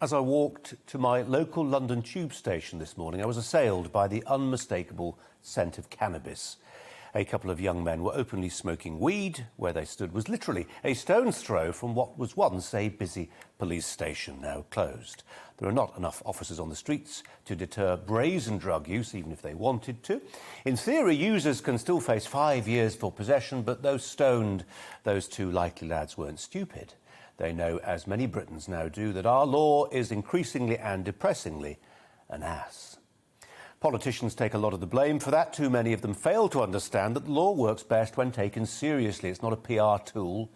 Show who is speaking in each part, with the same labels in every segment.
Speaker 1: As I walked to my local London tube station this morning, I was assailed by the unmistakable scent of cannabis. A couple of young men were openly smoking weed. Where they stood was literally a stone's throw from what was once a busy police station, now closed. There are not enough officers on the streets to deter brazen drug use, even if they wanted to. In theory, users can still face 5 years for possession, but those stoned, those two likely lads weren't stupid. They know, as many Britons now do, that our law is increasingly and depressingly an ass. Politicians take a lot of the blame for that. Too many of them fail to understand that the law works best when taken seriously. It's not a PR tool.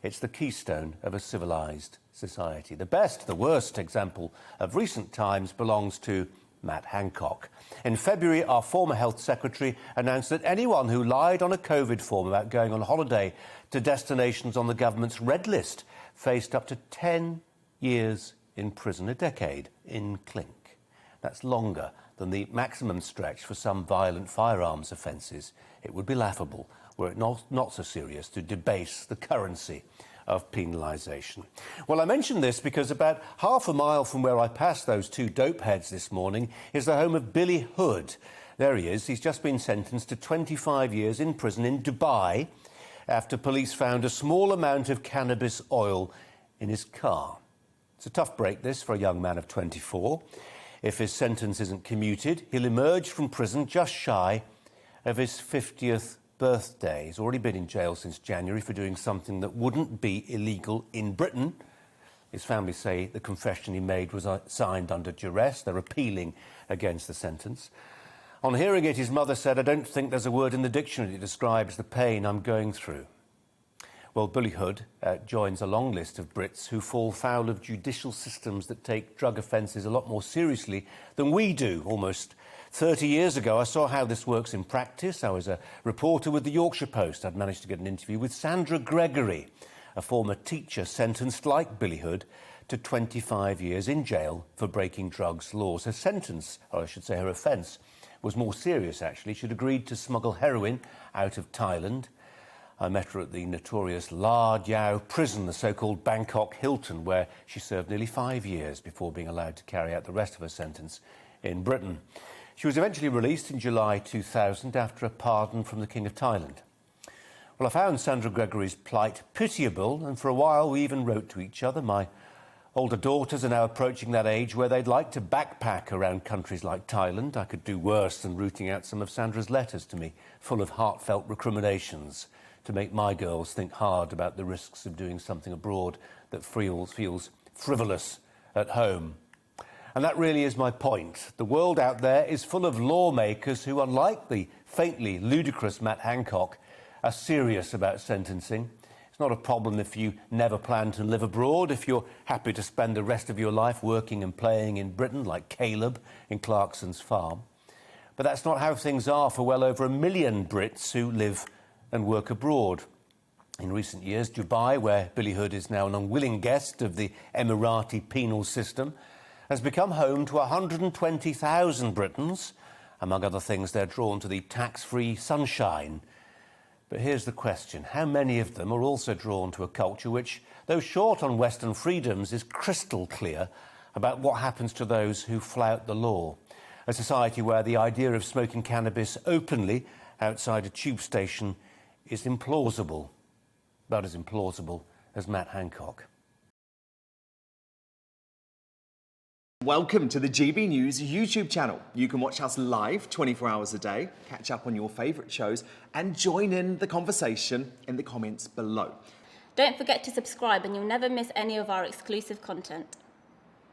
Speaker 1: It's the keystone of a civilised society. The best, the worst example of recent times belongs to Matt Hancock. In February, our former Health Secretary announced that anyone who lied on a COVID form about going on holiday to destinations on the government's red list faced up to 10 years in prison, a decade in clink. That's longer than the maximum stretch for some violent firearms offences. It would be laughable, were it not so serious, to debase the currency of penalisation. Well, I mention this because about half a mile from where I passed those two dope heads this morning is the home of Billy Hood. There he is. He's just been sentenced to 25 years in prison in Dubai after police found a small amount of cannabis oil in his car. It's a tough break, this, for a young man of 24. If his sentence isn't commuted, he'll emerge from prison just shy of his 50th birthday. He's already been in jail since January for doing something that wouldn't be illegal in Britain. His family say the confession he made was signed under duress. They're appealing against the sentence. On hearing it, his mother said, "I don't think there's a word in the dictionary that describes the pain I'm going through." Well, Billy Hood joins a long list of Brits who fall foul of judicial systems that take drug offences a lot more seriously than we do. Almost 30 years ago, I saw how this works in practice. I was a reporter with the Yorkshire Post. I'd managed to get an interview with Sandra Gregory, a former teacher sentenced, like Billy Hood, to 25 years in jail for breaking drugs laws. Her sentence, or I should say her offence, was more serious, actually. She'd agreed to smuggle heroin out of Thailand. I met her at the notorious La Yau prison, the so-called Bangkok Hilton, where she served nearly 5 years before being allowed to carry out the rest of her sentence in Britain. She was eventually released in July 2000 after a pardon from the King of Thailand. Well, I found Sandra Gregory's plight pitiable, and for a while we even wrote to each other. My older daughters are now approaching that age where they'd like to backpack around countries like Thailand. I could do worse than rooting out some of Sandra's letters to me, full of heartfelt recriminations, to make my girls think hard about the risks of doing something abroad that feels frivolous at home. And that really is my point. The world out there is full of lawmakers who, unlike the faintly ludicrous Matt Hancock, are serious about sentencing. It's not a problem if you never plan to live abroad, if you're happy to spend the rest of your life working and playing in Britain, like Caleb in Clarkson's farm. But that's not how things are for well over 1 million Brits who live and work abroad. In recent years, Dubai, where Billy Hood is now an unwilling guest of the Emirati penal system, has become home to 120,000 Britons. Among other things, they're drawn to the tax-free sunshine. But here's the question. How many of them are also drawn to a culture which, though short on Western freedoms, is crystal clear about what happens to those who flout the law? A society where the idea of smoking cannabis openly outside a tube station is implausible, about as implausible as Matt Hancock.
Speaker 2: Welcome to the GB News YouTube channel. You can watch us live 24 hours a day, catch up on your favourite shows and join in the conversation in the comments below.
Speaker 3: Don't forget to subscribe and you'll never miss any of our exclusive content.